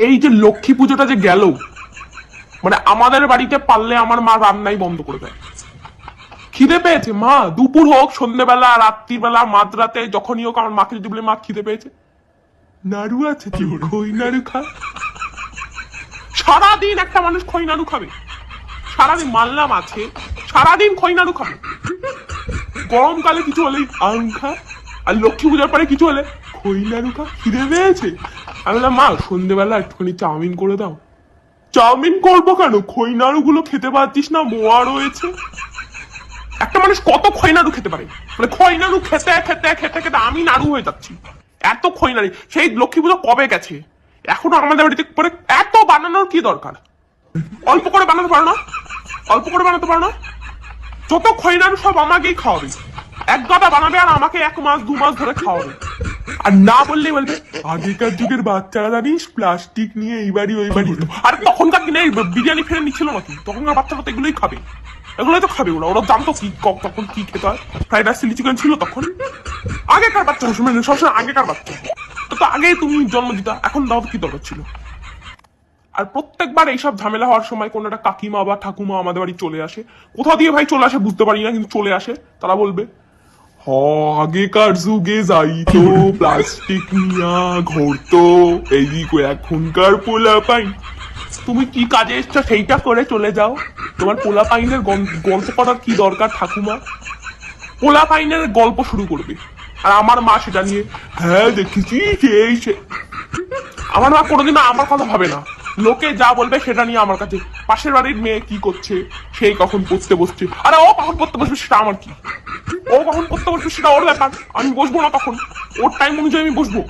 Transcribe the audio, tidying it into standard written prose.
এই যে লক্ষ্মী পুজোটা যে গেল, মানে আমাদের বাড়িতে পারলে আমার মা রান্নাই বন্ধ করে দেয়। খিদে পেয়েছে মা, দুপুর হোক, সন্ধ্যেবেলা, রাত্রিবেলা, মাঝরাতে, যখনই হোক আমার মাকে যদি বলে মা খিদে পেয়েছে, নাড়ু আছে কি, খই নাড়ু খা। সারাদিন একটা মানুষ খই নাড়ু খাবে? সারাদিন মানলাম আছে, সারাদিন খই নাড়ু খাবে? গরমকালে কিছু হলেই আম খা, আর লক্ষ্মী পূজার পরে কিছু হলে খই নাড়ু খা, খিদে পেয়েছে। আমি বললাম মা সন্ধ্যেবেলা একটুখানি চাউমিন করে দাও। চাউমিন করবো কেন, খই নাড়ু গুলো খেতে পারছিস না, মোয়া রয়েছে। একটা মানুষ কত খই নাড়ু খেতে পারে? মানে খই নাড়ু খেতে খেতে খেতে খেতে আমি নাড়ু হয়ে যাচ্ছি। এত খই নাড়ু, সেই লক্ষ্মী পুজো কবে গেছে, এখনো আমাদের বাড়িতে পরে এত বানানোর কি দরকার? অল্প করে বানাতে পারো না? অল্প করে বানাতে পারো না? যত খই নাড়ু সব আমাকেই খাওয়াবে, এক গাদা বানাবে আর আমাকে 1 মাস 2 মাস ধরে খাওয়াবে। আর না বললেই বলবে আগেকার যুগের বাচ্চারা জানিস প্লাস্টিক নিয়ে এই বাড়ি ওই বাড়ি। আর তখনকার দিনে বিরিয়ানি ফিরে নিচ্ছিল নাকি? তখনকার বাচ্চারা তো এগুলোই খাবে, এগুলোই তো খাবে। ওরা ওরা জানতো কি তখন কি খেতে হয়। ফ্রাইড রাইস চিলি চিকেন ছিল তখন। আগেকার বাচ্চা সবসময় আগেকার বাচ্চা। তো আগে তুমি জন্ম দিতা, এখন দাও কি দরকার ছিল? আর প্রত্যেকবার এইসব ঝামেলা হওয়ার সময় কোন একটা কাকিমা বা ঠাকুমা আমাদের বাড়ি চলে আসে। কোথা দিয়ে ভাই চলে আসে বুঝতে পারি না, কিন্তু চলে আসে। তারা বলবে আগেকার যুগে যাইতো প্লাস্টিক নিয়া ঘুরতো, এইদিকে এখনকার পোলা পাই। তুমি কি কাজে এসছো সেইটা করে চলে যাও, তোমার পোলা পাইনের গল্প করার কি দরকার ঠাকুমা? পোলা পাইনের গল্প শুরু করবে, আর আমার মা সেটা নিয়ে হ্যাঁ দেখেছি সেই সে। আমার মা কোনোদিনও আমার কথা ভাবে না, লোকে যা বলবে সেটা নিয়ে আমার কাছে। পাশের বাড়ির মেয়ে কি করছে, সেই কখন পড়তে বসছে, আরে ও কখন পড়তে বসবে সেটা আমার কি? ও কখন পড়তে বসবে সেটা ওর ব্যাপার, আমি বসবো না তখন, ওর টাইম অনুযায়ী আমি বসবো।